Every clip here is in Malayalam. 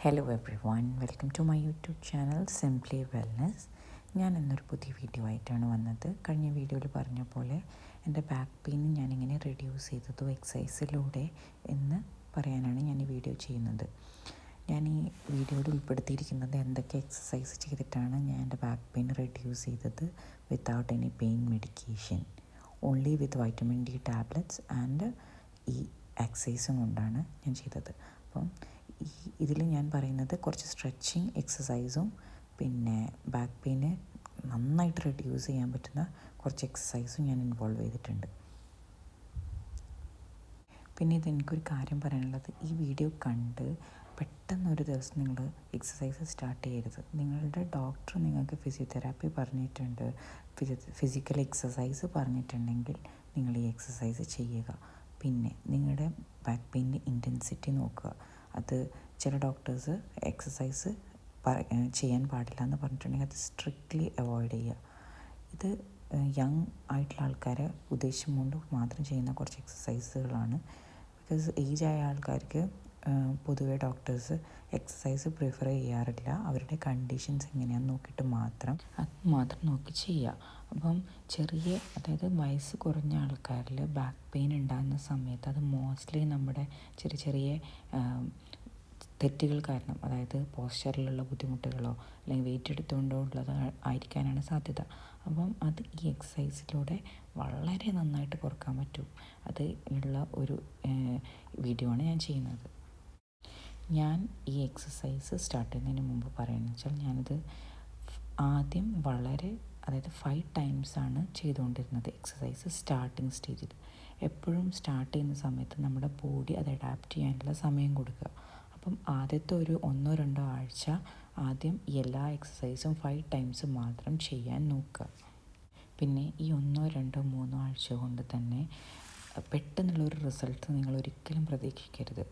Hello everyone, welcome to my YouTube channel simply wellness. ഞാൻ ഇന്നൊരു പുതിയ വീഡിയോ ആയിട്ടാണ് വന്നത്. കഴിഞ്ഞ വീഡിയോയിൽ പറഞ്ഞ പോലെ എൻ്റെ ബാക്ക് പെയിൻ ഞാനിങ്ങനെ റെഡ്യൂസ് ചെയ്തതോ എക്സസൈസിലൂടെ എന്ന് പറയാനാണ് ഞാൻ ഈ വീഡിയോ ചെയ്യുന്നത്. ഞാൻ ഈ വീഡിയോയിൽ ഉൾപ്പെടുത്തിയിരിക്കുന്നത് എന്തൊക്കെ എക്സസൈസ് ചെയ്തിട്ടാണ് ഞാൻ എൻ്റെ ബാക്ക് പെയിൻ റെഡ്യൂസ് ചെയ്തത് without any pain medication, only with vitamin D tablets and ഈ എക്സസൈസും കൊണ്ടാണ് ഞാൻ ചെയ്തത്. അപ്പം ഇതിൽ ഞാൻ പറയുന്നത് കുറച്ച് സ്ട്രെച്ചിങ് എക്സസൈസും പിന്നെ ബാക്ക് പെയിന് നന്നായിട്ട് റെഡ്യൂസ് ചെയ്യാൻ പറ്റുന്ന കുറച്ച് എക്സസൈസും ഞാൻ ഇൻവോൾവ് ചെയ്തിട്ടുണ്ട്. പിന്നെ ഇതെനിക്കൊരു കാര്യം പറയാനുള്ളത്, ഈ വീഡിയോ കണ്ട് പെട്ടെന്നൊരു ദിവസം നിങ്ങൾ എക്സസൈസ് സ്റ്റാർട്ട് ചെയ്യരുത്. നിങ്ങളുടെ ഡോക്ടർ നിങ്ങൾക്ക് ഫിസിയോതെറാപ്പി പറഞ്ഞിട്ടുണ്ട്, ഫിസിക്കൽ എക്സസൈസ് പറഞ്ഞിട്ടുണ്ടെങ്കിൽ നിങ്ങൾ ഈ എക്സസൈസ് ചെയ്യുക. പിന്നെ നിങ്ങളുടെ ബാക്ക് പെയിൻ്റെ ഇൻറ്റൻസിറ്റി നോക്കുക. അത് ചില ഡോക്ടേഴ്സ് എക്സസൈസ് ചെയ്യാൻ പാടില്ല എന്ന് പറഞ്ഞിട്ടുണ്ടെങ്കിൽ അത് സ്ട്രിക്ട്ലി അവോയ്ഡ് ചെയ്യുക. ഇത് യങ് ആയിട്ടുള്ള ആൾക്കാരെ ഉദ്ദേശം കൊണ്ട് മാത്രം ചെയ്യുന്ന കുറച്ച് എക്സസൈസുകളാണ്. ബിക്കോസ് ഏജ് ആയ ആൾക്കാർക്ക് പൊതുവെ ഡോക്ടേഴ്സ് എക്സസൈസ് പ്രിഫർ ചെയ്യാറില്ല. അവരുടെ കണ്ടീഷൻസ് എങ്ങനെയാണെന്ന് നോക്കിയിട്ട് മാത്രം നോക്കി ചെയ്യുക. അപ്പം അതായത് വയസ്സ് കുറഞ്ഞ ആൾക്കാരിൽ ബാക്ക് പെയിൻ ഉണ്ടാകുന്ന സമയത്ത് അത് മോസ്റ്റ്ലി നമ്മുടെ ചെറിയ തെറ്റുകൾ കാരണം, അതായത് പോസ്ചറിലുള്ള ബുദ്ധിമുട്ടുകളോ അല്ലെങ്കിൽ വെയിറ്റ് എടുത്തുകൊണ്ടോ ഉള്ളത് ആയിരിക്കാനാണ് സാധ്യത. അപ്പം അത് ഈ എക്സസൈസിലൂടെ വളരെ നന്നായിട്ട് കുറക്കാൻ പറ്റും. അത് ഉള്ള ഒരു വീഡിയോ ആണ് ഞാൻ ചെയ്യുന്നത്. ഞാൻ ഈ എക്സസൈസ് സ്റ്റാർട്ട് ചെയ്യുന്നതിന് മുമ്പ് പറയുന്നത് വെച്ചാൽ, ഞാനിത് ആദ്യം അതായത് 5 times ചെയ്തുകൊണ്ടിരുന്നത് എക്സസൈസ് സ്റ്റാർട്ടിങ് സ്റ്റേജിൽ. എപ്പോഴും സ്റ്റാർട്ട് ചെയ്യുന്ന സമയത്ത് നമ്മുടെ ബോഡി അത് അഡാപ്റ്റ് ചെയ്യാനുള്ള സമയം കൊടുക്കുക. അപ്പം ആദ്യത്തെ ഒരു 1-2 ആഴ്ച ആദ്യം എല്ലാ എക്സസൈസും 5 times മാത്രം ചെയ്യാൻ നോക്കുക. പിന്നെ ഈ 1-2-3 ആഴ്ച കൊണ്ട് തന്നെ പെട്ടെന്നുള്ളൊരു റിസൾട്ട് നിങ്ങൾ ഒരിക്കലും പ്രതീക്ഷിക്കരുത്.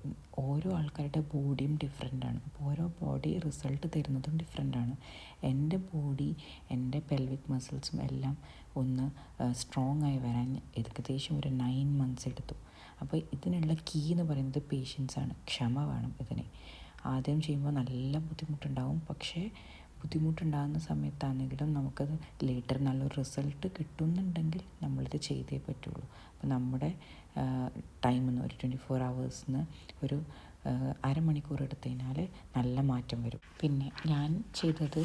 ഓരോ ആൾക്കാരുടെ ബോഡിയും ഡിഫറെൻ്റാണ്. അപ്പോൾ ഓരോ ബോഡി റിസൾട്ട് തരുന്നതും ഡിഫറെൻ്റാണ്. എൻ്റെ ബോഡി, എൻ്റെ പെൽവിക് മസിൽസും എല്ലാം ഒന്ന് സ്ട്രോങ് ആയി വരാൻ ഏകദേശം ഒരു 9 months എടുത്തു. അപ്പോൾ ഇതിനുള്ള കീ എന്ന് പറയുന്നത് പേഷ്യൻസാണ്. ക്ഷമ വേണം ഇതിന്. ആദ്യം ചെയ്യുമ്പോൾ നല്ല ബുദ്ധിമുട്ടുണ്ടാവും, പക്ഷേ ബുദ്ധിമുട്ടുണ്ടാകുന്ന സമയത്താണെങ്കിലും നമുക്കത് ലേറ്റർ നല്ലൊരു റിസൾട്ട് കിട്ടുന്നുണ്ടെങ്കിൽ നമ്മളിത് ചെയ്തേ പറ്റുള്ളൂ. അപ്പോൾ നമ്മുടെ ടൈമിൽ നിന്ന് ഒരു 24 hours ഒരു അരമണിക്കൂർ എടുത്തു കഴിഞ്ഞാൽ നല്ല മാറ്റം വരും. പിന്നെ ഞാൻ ചെയ്തത്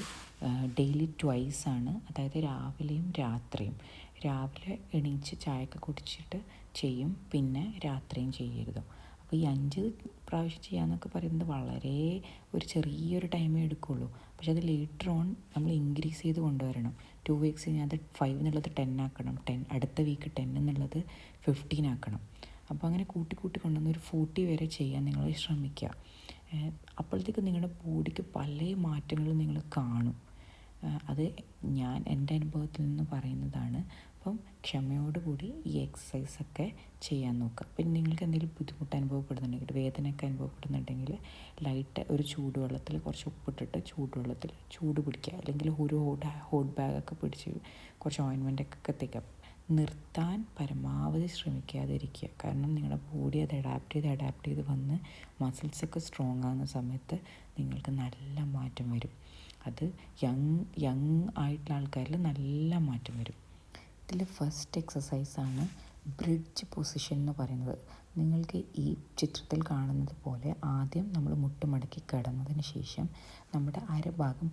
ഡെയിലി 2 ആണ്, അതായത് രാവിലെയും രാത്രിയും. രാവിലെ എണീച്ച് ചായയൊക്കെ കുടിച്ചിട്ട് ചെയ്യും, പിന്നെ രാത്രിയും ചെയ്യരുത്. അപ്പോൾ ഈ 5 പ്രാവശ്യം ചെയ്യാമെന്നൊക്കെ പറയുന്നത് വളരെ ഒരു ചെറിയൊരു ടൈമേ എടുക്കുകയുള്ളൂ. പക്ഷെ അത് ലേറ്റർ ഓൺ നമ്മൾ ഇൻക്രീസ് ചെയ്ത് കൊണ്ടുവരണം. 2 weeks കഴിഞ്ഞാൽ അത് 5 എന്നുള്ളത് 10 ആക്കണം, അടുത്ത വീക്ക് 10 എന്നുള്ളത് 15 ആക്കണം. അപ്പോൾ അങ്ങനെ കൂട്ടി കൊണ്ടുവന്ന് ഒരു 40 വരെ ചെയ്യാൻ നിങ്ങൾ ശ്രമിക്കുക. അപ്പോഴത്തേക്ക് നിങ്ങളുടെ ബോഡിക്ക് പല മാറ്റങ്ങളും നിങ്ങൾ കാണും. അത് ഞാൻ എൻ്റെ അനുഭവത്തിൽ നിന്ന് പറയുന്നതാണ്. അപ്പം ക്ഷമയോടുകൂടി ഈ എക്സസൈസൊക്കെ ചെയ്യാൻ നോക്കുക. പിന്നെ നിങ്ങൾക്ക് എന്തെങ്കിലും ബുദ്ധിമുട്ട് അനുഭവപ്പെടുന്നുണ്ടെങ്കിൽ, വേദനയൊക്കെ അനുഭവപ്പെടുന്നുണ്ടെങ്കിൽ ലൈറ്റ് ഒരു ചൂടുവെള്ളത്തിൽ കുറച്ച് ഉപ്പിട്ടിട്ട് ചൂടുവെള്ളത്തിൽ ചൂട് പിടിക്കുക, അല്ലെങ്കിൽ ഒരു ഹോട്ട് ബാഗൊക്കെ പിടിച്ച് കുറച്ച് ഓയിൻമെൻറ്റൊക്കെ തേക്കുക. നിർത്താൻ പരമാവധി ശ്രമിക്കാതിരിക്കുക. കാരണം നിങ്ങളുടെ ബോഡി അത് അഡാപ്റ്റ് ചെയ്ത് വന്ന് മസിൽസൊക്കെ സ്ട്രോങ് ആകുന്ന സമയത്ത് നിങ്ങൾക്ക് നല്ല മാറ്റം വരും. അത് യങ് ആയിട്ടുള്ള ആൾക്കാരിൽ നല്ല മാറ്റം വരും. ഇതിൽ ഫസ്റ്റ് എക്സസൈസാണ് ബ്രിഡ്ജ് പൊസിഷൻ എന്ന് പറയുന്നത്. നിങ്ങൾക്ക് ഈ ചിത്രത്തിൽ കാണുന്നത് പോലെ ആദ്യം നമ്മൾ മുട്ടുമടക്കി കിടന്നതിന് ശേഷം നമ്മുടെ അരഭാഗം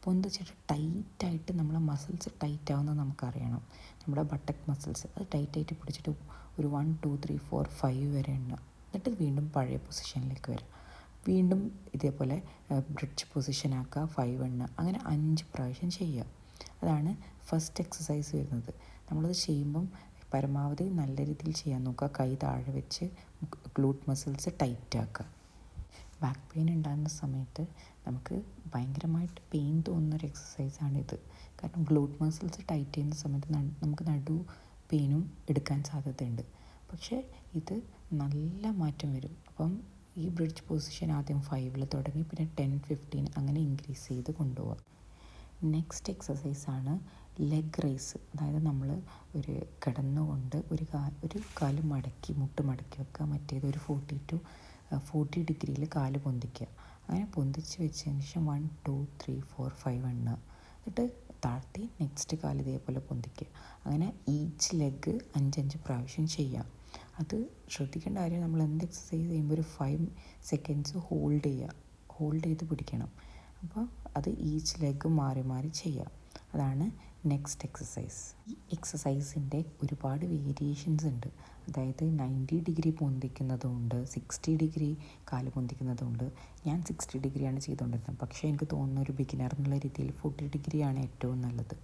പൊന്തിച്ചിട്ട് ടൈറ്റായിട്ട് നമ്മളെ മസിൽസ് ടൈറ്റ് ആവുന്നത് നമുക്കറിയണം. നമ്മുടെ ബട്ടക് മസിൽസ് അത് ടൈറ്റായിട്ട് പിടിച്ചിട്ട് ഒരു 1 2 3 4 5 വരെ എണ്ണുക. എന്നിട്ട് വീണ്ടും പഴയ പൊസിഷനിലേക്ക് വരിക. വീണ്ടും ഇതേപോലെ ബ്രിഡ്ജ് പൊസിഷനാക്കുക, 5 എണ്ണുക. അങ്ങനെ 5 പ്രാവശ്യം ചെയ്യുക. അതാണ് ഫസ്റ്റ് എക്സസൈസ് വരുന്നത്. നമ്മളത് ചെയ്യുമ്പം പരമാവധി നല്ല രീതിയിൽ ചെയ്യാൻ നോക്കുക. കൈ താഴെ വെച്ച് ഗ്ലൂട്ട് മസിൽസ് ടൈറ്റാക്കുക. ബാക്ക് പെയിൻ ഉണ്ടാകുന്ന സമയത്ത് നമുക്ക് ഭയങ്കരമായിട്ട് പെയിൻ തോന്നുന്നൊരു എക്സസൈസാണിത്. കാരണം ഗ്ലൂട്ട് മസിൽസ് ടൈറ്റ് ചെയ്യുന്ന സമയത്ത് നമുക്ക് നടു പെയിനും എടുക്കാൻ സാധ്യതയുണ്ട്. പക്ഷേ ഇത് നല്ല മാറ്റം വരും. അപ്പം ഈ ബ്രിഡ്ജ് പൊസിഷൻ ആദ്യം 5 തുടങ്ങി, പിന്നെ 10 15 അങ്ങനെ ഇൻക്രീസ് ചെയ്ത് കൊണ്ടുപോവുക. നെക്സ്റ്റ് എക്സസൈസാണ് ലെഗ് റേസ്. അതായത് നമ്മൾ കിടന്നുകൊണ്ട് ഒരു കാല് മുട്ട് മടക്കി വെക്കുക, മറ്റേത് ഒരു 40 to 40 ഡിഗ്രിയിൽ കാല് പൊന്തിക്കുക. അങ്ങനെ പൊന്തിച്ച് വെച്ചതിന് ശേഷം 1 2 3 4 5 എണ്ണുക. എന്നിട്ട് താഴ്ത്തി നെക്സ്റ്റ് കാല് ഇതേപോലെ പൊന്തിക്കുക. അങ്ങനെ ഈച്ച് ലെഗ് 5 പ്രാവശ്യം ചെയ്യാം. അത് ശ്രദ്ധിക്കേണ്ട കാര്യം, നമ്മൾ എന്ത് എക്സസൈസ് ചെയ്യുമ്പോൾ ഒരു 5 സെക്കൻഡ്സ് ഹോൾഡ് ചെയ്ത് പിടിക്കണം. അപ്പോൾ അത് ഈച്ച് ലെഗ് മാറി മാറി ചെയ്യാം. അതാണ് നെക്സ്റ്റ് എക്സസൈസ്. ഈ എക്സസൈസിൻ്റെ ഒരുപാട് വേരിയേഷൻസ് ഉണ്ട്. അതായത് 90 ഡിഗ്രി പൊന്തിക്കുന്നതുണ്ട്, 60 ഡിഗ്രി കാല് പൊന്തിക്കുന്നതുണ്ട്. ഞാൻ 60 ഡിഗ്രിയാണ് ചെയ്തുകൊണ്ടിരുന്നത്. പക്ഷേ എനിക്ക് തോന്നുന്ന ഒരു ബിഗിനർ എന്നുള്ള രീതിയിൽ 40 ഡിഗ്രിയാണ് ഏറ്റവും നല്ലത്.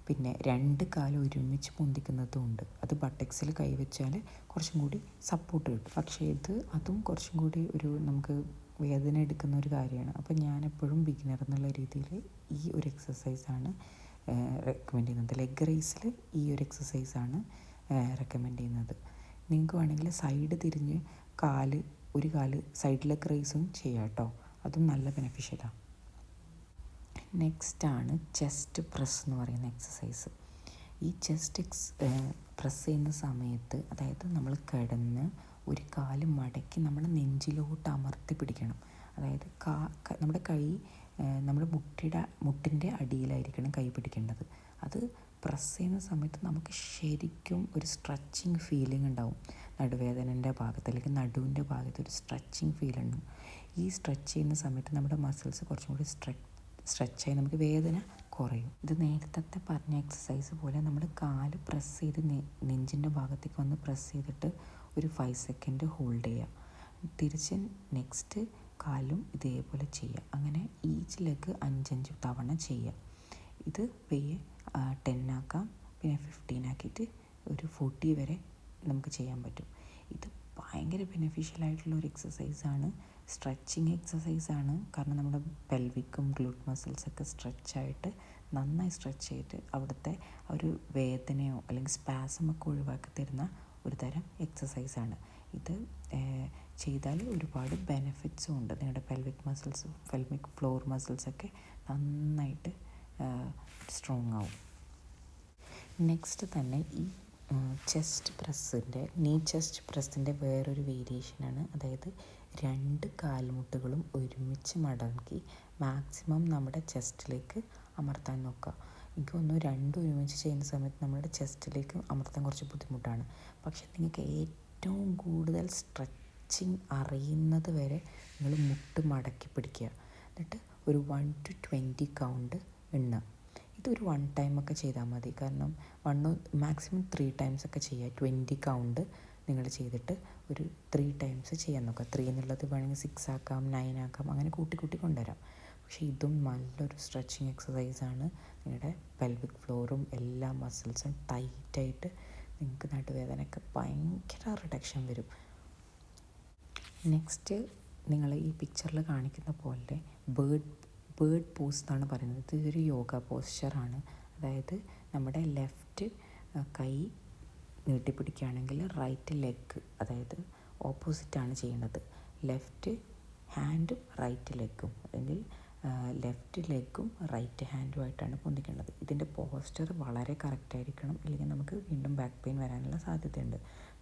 പിന്നെ 2 കാല് ഒരുമിച്ച് പൊന്തിക്കുന്നതും ഉണ്ട്. അത് ബട്ടക്സിൽ കൈവച്ചാൽ കുറച്ചും കൂടി സപ്പോർട്ട് കിട്ടും. പക്ഷേ അതും കുറച്ചും കൂടി നമുക്ക് വേദന എടുക്കുന്ന ഒരു കാര്യമാണ്. അപ്പോൾ ഞാനെപ്പോഴും ബിഗിനർ എന്നുള്ള രീതിയിൽ ഈ ഒരു എക്സസൈസാണ് റെക്കമെൻഡ് ചെയ്യുന്നത്. ലെഗ് റേസിൽ ഈ ഒരു എക്സസൈസാണ് റെക്കമെൻഡ് ചെയ്യുന്നത്. നിങ്ങൾക്ക് വേണമെങ്കിൽ സൈഡ് തിരിഞ്ഞ് ഒരു കാല് സൈഡ് ലെഗ് റേസും ചെയ്യാം കേട്ടോ. അതും നല്ല ബെനിഫിഷ്യലാണ്. നെക്സ്റ്റാണ് ചെസ്റ്റ് പ്രസ് എന്ന് പറയുന്ന എക്സസൈസ്. ഈ ചെസ്റ്റ് പ്രസ് ചെയ്യുന്ന സമയത്ത്, അതായത് നമ്മൾ കിടന്ന് ഒരു കാല് മടക്കി നമ്മുടെ നെഞ്ചിലോട്ട് അമർത്തി പിടിക്കണം. അതായത് നമ്മുടെ കൈ നമ്മുടെ മുട്ടിൻ്റെ അടിയിലായിരിക്കണം കൈ പിടിക്കേണ്ടത്. അത് പ്രസ് ചെയ്യുന്ന സമയത്ത് നമുക്ക് ശരിക്കും ഒരു സ്ട്രെച്ചിങ് ഫീലിംഗ് ഉണ്ടാവും. നടുവേദനൻ്റെ ഭാഗത്ത് അല്ലെങ്കിൽ നടുവിൻ്റെ ഭാഗത്ത് ഒരു സ്ട്രെച്ചിങ് ഫീലുണ്ട്. ഈ സ്ട്രെച്ച് ചെയ്യുന്ന സമയത്ത് നമ്മുടെ മസിൽസ് കുറച്ചും കൂടി സ്ട്രെച്ചായി നമുക്ക് വേദന കുറയും. ഇത് നേരത്തെ പറഞ്ഞ എക്സസൈസ് പോലെ നമ്മൾ കാല് പ്രസ് ചെയ്ത് നെഞ്ചിൻ്റെ ഭാഗത്തേക്ക് വന്ന് പ്രസ് ചെയ്തിട്ട് ഒരു 5 സെക്കൻഡ് ഹോൾഡ് ചെയ്യുക. തിരിച്ച് നെക്സ്റ്റ് കാലും ഇതേപോലെ ചെയ്യുക. അങ്ങനെ ഈച്ച് ലെഗ് 5 തവണ ചെയ്യുക. ഇത് 10 ആക്കാം, പിന്നെ 15 ആക്കിയിട്ട് ഒരു 40 വരെ നമുക്ക് ചെയ്യാൻ പറ്റും. ഇത് ഭയങ്കര ബെനിഫിഷ്യലായിട്ടുള്ള ഒരു എക്സസൈസാണ്. സ്ട്രെച്ചിങ് എക്സസൈസാണ്. കാരണം നമ്മുടെ പെൽവിക്കും ഗ്ലൂട്ട് മസിൽസൊക്കെ നന്നായി സ്ട്രെച്ച് ചെയ്തിട്ട് അവിടുത്തെ ഒരു വേദനയോ അല്ലെങ്കിൽ സ്പാസമൊക്കെ ഒഴിവാക്കി തരുന്ന ഒരു തരം എക്സസൈസാണ്. ഇത് ചെയ്താൽ ഒരുപാട് ബെനിഫിറ്റ്സും ഉണ്ട്. നിങ്ങളുടെ പെൽവിക് ഫ്ലോർ മസിൽസൊക്കെ നന്നായിട്ട് സ്ട്രോങ് ആവും. നെക്സ്റ്റ് തന്നെ ഈ ചെസ്റ്റ് പ്രസ്സിൻ്റെ വേറൊരു വേരിയേഷനാണ്. അതായത് 2 കാൽമുട്ടുകളും ഒരുമിച്ച് മടക്കി മാക്സിമം നമ്മുടെ ചെസ്റ്റിലേക്ക് അമർത്താൻ നോക്കുക. എനിക്ക് തോന്നുന്നു 2 ഒരുമിച്ച് ചെയ്യുന്ന സമയത്ത് നമ്മുടെ ചെസ്റ്റിലേക്ക് അമർത്താൻ കുറച്ച് ബുദ്ധിമുട്ടാണ്. പക്ഷേ നിങ്ങൾക്ക് ഏറ്റവും കൂടുതൽ സ്ട്രെച്ചിങ് അറിയുന്നത് വരെ നിങ്ങൾ മുട്ട് മടക്കി പിടിക്കുക. എന്നിട്ട് ഒരു 1 to 20 കൗണ്ട് എണ്ണുക. ഇതൊരു 1 ടൈമൊക്കെ ചെയ്താൽ മതി. കാരണം മാക്സിമം 3 ടൈംസ് ഒക്കെ ചെയ്യുക. 20 കൗണ്ട് നിങ്ങൾ ചെയ്തിട്ട് ഒരു 3 ടൈംസ് ചെയ്യാൻ നോക്കുക. 3 എന്നുള്ളത് വേണമെങ്കിൽ 6 ആക്കാം, 9 ആക്കാം, അങ്ങനെ കൂട്ടി കൊണ്ടുവരാം. പക്ഷേ ഇതും നല്ലൊരു സ്ട്രെച്ചിങ് എക്സസൈസാണ്. നിങ്ങളുടെ പെൽവിക് ഫ്ലോറും എല്ലാ മസിൽസും ടൈറ്റായിട്ട് നിങ്ങൾക്ക് നടുവേദനയൊക്കെ ഭയങ്കര റിഡക്ഷൻ വരും. നെക്സ്റ്റ് നിങ്ങൾ ഈ പിക്ചറിൽ കാണിക്കുന്ന പോലെ ബേർഡ് പോസ് എന്നാണ് പറയുന്നത്. ഇതൊരു യോഗ പോസ്ചറാണ്. അതായത് നമ്മുടെ ലെഫ്റ്റ് കൈ നീട്ടിപ്പിടിക്കുകയാണെങ്കിൽ റൈറ്റ് ലെഗ്, അതായത് ഓപ്പോസിറ്റാണ് ചെയ്യേണ്ടത്. ലെഫ്റ്റ് ഹാൻഡും റൈറ്റ് ലെഗും, അല്ലെങ്കിൽ ലെഫ്റ്റ് ലെഗും റൈറ്റ് ഹാൻഡുമായിട്ടാണ് പൊന്തിക്കേണ്ടത്. ഇതിൻ്റെ പോസ്ചർ വളരെ കറക്റ്റായിരിക്കണം, ഇല്ലെങ്കിൽ നമുക്ക് വീണ്ടും ബാക്ക് പെയിൻ വരാനുള്ള സാധ്യതയുണ്ട്.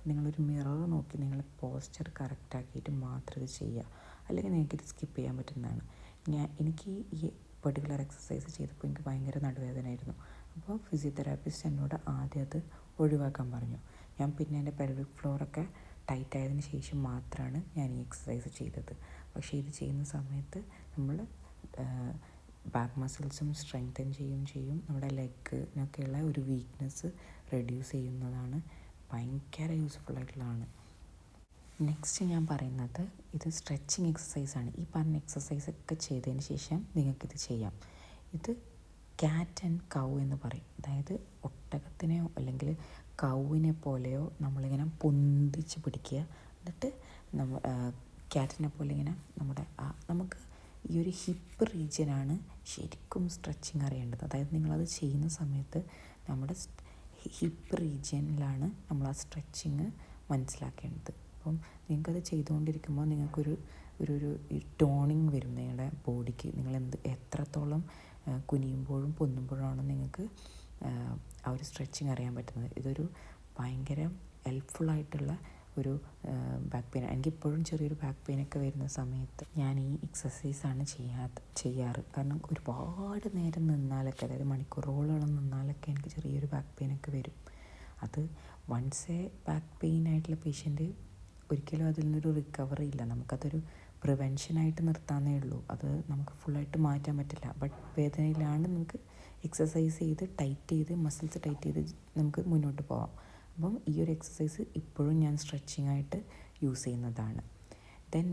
നിങ്ങളൊരു മിറർ നോക്കി നിങ്ങൾ പോസ്ചർ കറക്റ്റാക്കിയിട്ട് മാത്രം ഇത് ചെയ്യുക. അല്ലെങ്കിൽ നിങ്ങൾക്കിത് സ്കിപ്പ് ചെയ്യാൻ പറ്റുന്നതാണ്. എനിക്ക് ഈ പെർട്ടിക്കുലർ എക്സസൈസ് ചെയ്തപ്പോൾ എനിക്ക് ഭയങ്കര നടുവേദനയായിരുന്നു. അപ്പോൾ ഫിസിയോതെറാപ്പിസ്റ്റ് എന്നോട് ആദ്യം അത് ഒഴിവാക്കാൻ പറഞ്ഞു. ഞാൻ പിന്നെ എൻ്റെ പെൽവിക് ഫ്ലോറൊക്കെ ടൈറ്റ് ആയതിനു ശേഷം മാത്രമാണ് ഞാൻ ഈ എക്സസൈസ് ചെയ്തത്. പക്ഷേ ഇത് ചെയ്യുന്ന സമയത്ത് നമ്മൾ ബാക്ക് മസിൽസും സ്ട്രെങ്തൻ ചെയ്യും. നമ്മുടെ ലെഗിനൊക്കെയുള്ള ഒരു വീക്ക്നെസ് റെഡ്യൂസ് ചെയ്യുന്നതാണ്. ഭയങ്കര യൂസ്ഫുള്ളായിട്ടുള്ളതാണ്. നെക്സ്റ്റ് ഞാൻ പറയുന്നത് ഇത് സ്ട്രെച്ചിങ് എക്സസൈസാണ്. ഈ പറഞ്ഞ എക്സസൈസൊക്കെ ചെയ്തതിന് ശേഷം നിങ്ങൾക്കിത് ചെയ്യാം. ഇത് ക്യാറ്റ് ആൻഡ് കൗ എന്ന് പറയും. അതായത് ഒട്ടകത്തിനെയോ അല്ലെങ്കിൽ കൗവിനെ പോലെയോ നമ്മളിങ്ങനെ പൊന്തിച്ച് പിടിക്കുക. എന്നിട്ട് ക്യാറ്റിനെ പോലെ ഇങ്ങനെ നമുക്ക് ഈ ഒരു ഹിപ്പ് റീജിയനാണ് ശരിക്കും സ്ട്രെച്ചിങ് അറിയേണ്ടത്. അതായത് നിങ്ങളത് ചെയ്യുന്ന സമയത്ത് നമ്മുടെ ഹിപ്പ് റീജിയനിലാണ് നമ്മൾ ആ സ്ട്രെച്ചിങ് മനസ്സിലാക്കേണ്ടത്. അപ്പം നിങ്ങൾക്കത് ചെയ്തുകൊണ്ടിരിക്കുമ്പോൾ നിങ്ങൾക്കൊരു ടോണിങ് വരും നിങ്ങളുടെ ബോഡിക്ക്. നിങ്ങൾ എത്രത്തോളം കുനിയുമ്പോഴും പൊന്നുമ്പോഴാണ് നിങ്ങൾക്ക് ആ ഒരു സ്ട്രെച്ചിങ് അറിയാൻ പറ്റുന്നത്. ഇതൊരു ഭയങ്കര ഹെൽപ്ഫുള്ളായിട്ടുള്ള ഒരു ബാക്ക് പെയിൻ, എനിക്കിപ്പോഴും ചെറിയൊരു ബാക്ക് പെയിനൊക്കെ വരുന്ന സമയത്ത് ഞാൻ ഈ എക്സസൈസാണ് ചെയ്യാറ്. കാരണം ഒരുപാട് നേരം നിന്നാലൊക്കെ, അതായത് മണിക്കൂറോളം നിന്നാലൊക്കെ എനിക്ക് ചെറിയൊരു ബാക്ക് പെയിനൊക്കെ വരും. അത് വൺസ് ബാക്ക് പെയിൻ ആയിട്ടുള്ള പേഷ്യൻ്റ് ഒരിക്കലും അതിൽ നിന്നൊരു റിക്കവറി ഇല്ല. നമുക്കതൊരു പ്രിവെൻഷനായിട്ട് നിർത്താനേ ഉള്ളൂ. അത് നമുക്ക് ഫുള്ളായിട്ട് മാറ്റാൻ പറ്റില്ല. ബട്ട് വേദനയിലാണ് നമുക്ക് എക്സസൈസ് ചെയ്ത് ടൈറ്റ് ചെയ്ത് മസിൽസ് ടൈറ്റ് ചെയ്ത് നമുക്ക് മുന്നോട്ട് പോകാം. അപ്പം ഈ ഒരു എക്സസൈസ് ഇപ്പോഴും ഞാൻ സ്ട്രെച്ചിങ് ആയിട്ട് യൂസ് ചെയ്യുന്നതാണ്. ദെൻ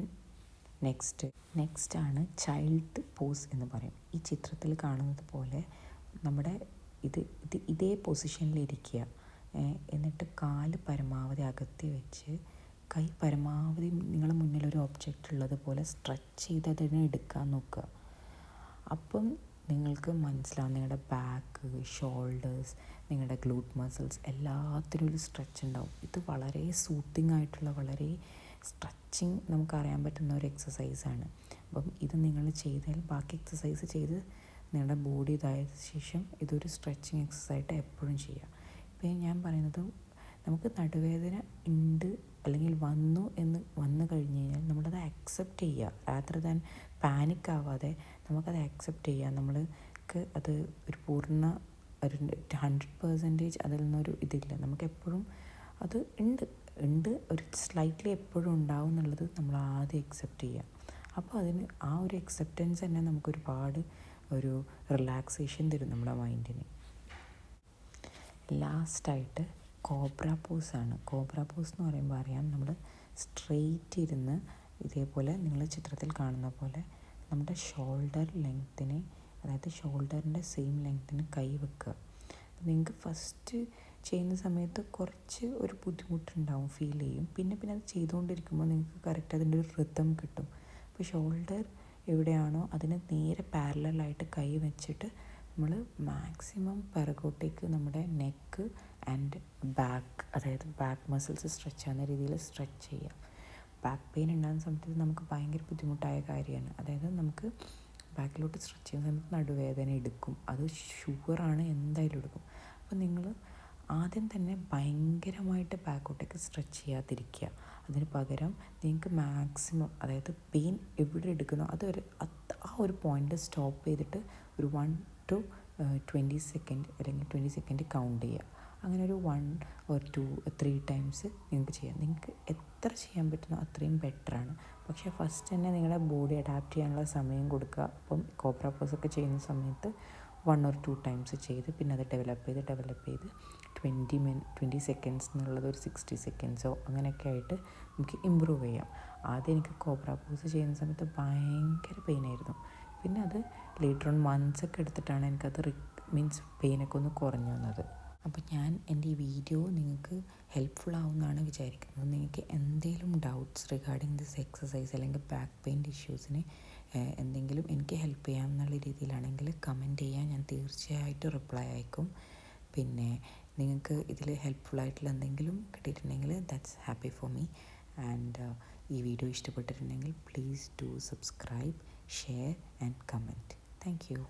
നെക്സ്റ്റ് ആണ് ചൈൽഡ് പോസ് എന്ന് പറയും. ഈ ചിത്രത്തിൽ കാണുന്നത് പോലെ നമ്മുടെ ഇതേ പൊസിഷനിലിരിക്കുക. എന്നിട്ട് കാല് പരമാവധി അകത്തി വെച്ച് കൈ പരമാവധി നിങ്ങളുടെ മുന്നിലൊരു ഒബ്ജക്റ്റ് ഉള്ളതുപോലെ സ്ട്രെച്ച് ചെയ്ത് അതിനെ എടുക്കാൻ നോക്കുക. അപ്പം നിങ്ങൾക്ക് മനസ്സിലാവും നിങ്ങളുടെ ബാക്ക്, ഷോൾഡേഴ്സ്, നിങ്ങളുടെ ഗ്ലൂട്ട് മസിൽസ് എല്ലാത്തിനും ഒരു സ്ട്രെച്ച് ഉണ്ടാവും. ഇത് വളരെ സൂത്തിങ് ആയിട്ടുള്ള, വളരെ സ്ട്രെച്ചിങ് നമുക്കറിയാൻ പറ്റുന്ന ഒരു എക്സസൈസാണ്. അപ്പം ഇത് നിങ്ങൾ ചെയ്താൽ ബാക്കി എക്സസൈസ് ചെയ്ത് നിങ്ങളുടെ ബോഡി ഇതായ ശേഷം ഇതൊരു സ്ട്രെച്ചിങ് എക്സസൈസായിട്ട് എപ്പോഴും ചെയ്യുക. ഇപ്പം ഞാൻ പറയുന്നത്, നമുക്ക് നടുവേദന ഉണ്ട് അല്ലെങ്കിൽ വന്നു കഴിഞ്ഞ് കഴിഞ്ഞാൽ നമ്മളത് അക്സെപ്റ്റ് ചെയ്യുക. റാദർ ദാൻ പാനിക് ആവാതെ നമുക്കത് അക്സെപ്റ്റ് ചെയ്യുക. നമ്മൾക്ക് അത് ഒരു ഒരു 100% അതിൽ നിന്നൊരു ഇതില്ല. നമുക്കെപ്പോഴും അത് ഉണ്ട് ഒരു സ്ലൈറ്റ്ലി എപ്പോഴും ഉണ്ടാവും എന്നുള്ളത് നമ്മൾ ആദ്യം അക്സെപ്റ്റ് ചെയ്യുക. അപ്പോൾ ആ ഒരു അക്സെപ്റ്റൻസ് തന്നെ നമുക്കൊരുപാട് ഒരു റിലാക്സേഷൻ തരും നമ്മുടെ മൈൻഡിന്. ലാസ്റ്റായിട്ട് കോബ്ര പോസാണ്. കോബ്ര പോസ് എന്ന് പറയുമ്പോൾ അറിയാം, നമ്മൾ സ്ട്രെയിറ്റ് ഇരുന്ന് ഇതേപോലെ നിങ്ങൾ ചിത്രത്തിൽ കാണുന്ന പോലെ നമ്മുടെ ഷോൾഡർ ലെങ്ത്തിന്, അതായത് ഷോൾഡറിൻ്റെ സെയിം ലെങ്ത്തിന് കൈ വെക്കുക. നിങ്ങൾക്ക് ഫസ്റ്റ് ചെയ്യുന്ന സമയത്ത് കുറച്ച് ഒരു ബുദ്ധിമുട്ടുണ്ടാവും, ഫീൽ ചെയ്യും. പിന്നെ അത് ചെയ്തുകൊണ്ടിരിക്കുമ്പോൾ നിങ്ങൾക്ക് കറക്റ്റ് അതിൻ്റെ ഒരു റിതം കിട്ടും. അപ്പോൾ ഷോൾഡർ എവിടെയാണോ അതിന് നേരെ പാരലലായിട്ട് കൈ വെച്ചിട്ട് നമ്മൾ മാക്സിമം പിറകോട്ടേക്ക് നമ്മുടെ നെക്ക് ആൻഡ് ബാക്ക്, അതായത് ബാക്ക് മസിൽസ് സ്ട്രെച്ച് ആവുന്ന രീതിയിൽ സ്ട്രെച്ച് ചെയ്യുക. ബാക്ക് പെയിൻ ഉണ്ടാകുന്ന സമയത്ത് നമുക്ക് ഭയങ്കര ബുദ്ധിമുട്ടായ കാര്യമാണ്. അതായത് നമുക്ക് ബാക്കിലോട്ട് സ്ട്രെച്ച് ചെയ്യുന്ന സമയത്ത് നടുവേദന എടുക്കും, അത് ഷുഗറാണ്, എന്തായാലും എടുക്കും. അപ്പോൾ നിങ്ങൾ ആദ്യം തന്നെ ഭയങ്കരമായിട്ട് ബാക്കോട്ടേക്ക് സ്ട്രെച്ച് ചെയ്യാതിരിക്കുക. അതിന് പകരം നിങ്ങൾക്ക് മാക്സിമം, അതായത് പെയിൻ എവിടെ എടുക്കുന്നോ ആ ഒരു പോയിൻ്റ് സ്റ്റോപ്പ് ചെയ്തിട്ട് ഒരു 1 to 20 സെക്കൻഡ് അല്ലെങ്കിൽ 20 സെക്കൻഡ് കൗണ്ട് ചെയ്യുക. അങ്ങനെ ഒരു 1 or 2 or 3 ടൈംസ് നിങ്ങൾക്ക് ചെയ്യാം. നിങ്ങൾക്ക് എത്ര ചെയ്യാൻ പറ്റുന്നോ അത്രയും ബെറ്ററാണ്. പക്ഷേ ഫസ്റ്റ് തന്നെ നിങ്ങളുടെ ബോഡി അഡാപ്റ്റ് ചെയ്യാനുള്ള സമയം കൊടുക്കുക. അപ്പം കോബ്ര പോസൊക്കെ ചെയ്യുന്ന സമയത്ത് 1 or 2 ടൈംസ് ചെയ്ത് പിന്നെ അത് ഡെവലപ്പ് ചെയ്ത് 20 സെക്കൻഡ്സ് എന്നുള്ളത് ഒരു 60 സെക്കൻഡ്സോ അങ്ങനെയൊക്കെ ആയിട്ട് നമുക്ക് ഇമ്പ്രൂവ് ചെയ്യാം. ആദ്യം എനിക്ക് കോബ്ര പോസ് ചെയ്യുന്ന സമയത്ത് ഭയങ്കര പെയിനായിരുന്നു. പിന്നെ അത് ലേറ്റർ ഓൺ മന്ത്സൊക്കെ എടുത്തിട്ടാണ് എനിക്കത് പെയിനൊക്കെ ഒന്ന് കുറഞ്ഞു വന്നത്. അപ്പോൾ ഞാൻ എൻ്റെ ഈ വീഡിയോ നിങ്ങൾക്ക് ഹെൽപ്ഫുൾ ആവുമെന്നാണ് വിചാരിക്കുന്നത്. നിങ്ങൾക്ക് എന്തെങ്കിലും ഡൗട്ട്സ് റിഗാർഡിങ് ദിസ് എക്സസൈസ് അല്ലെങ്കിൽ ബാക്ക് പെയിൻ ഇഷ്യൂസിന് എന്തെങ്കിലും എനിക്ക് ഹെൽപ്പ് ചെയ്യാം എന്നുള്ള രീതിയിലാണെങ്കിൽ കമൻറ്റ് ചെയ്യാൻ ഞാൻ തീർച്ചയായിട്ടും റിപ്ലൈ അയക്കും. പിന്നെ നിങ്ങൾക്ക് ഇതിൽ ഹെൽപ്ഫുള്ളായിട്ടുള്ള എന്തെങ്കിലും കിട്ടിയിട്ടുണ്ടെങ്കിൽ that's happy for me. And ഈ വീഡിയോ ഇഷ്ടപ്പെട്ടിട്ടുണ്ടെങ്കിൽ please do subscribe, share and comment. Thank U.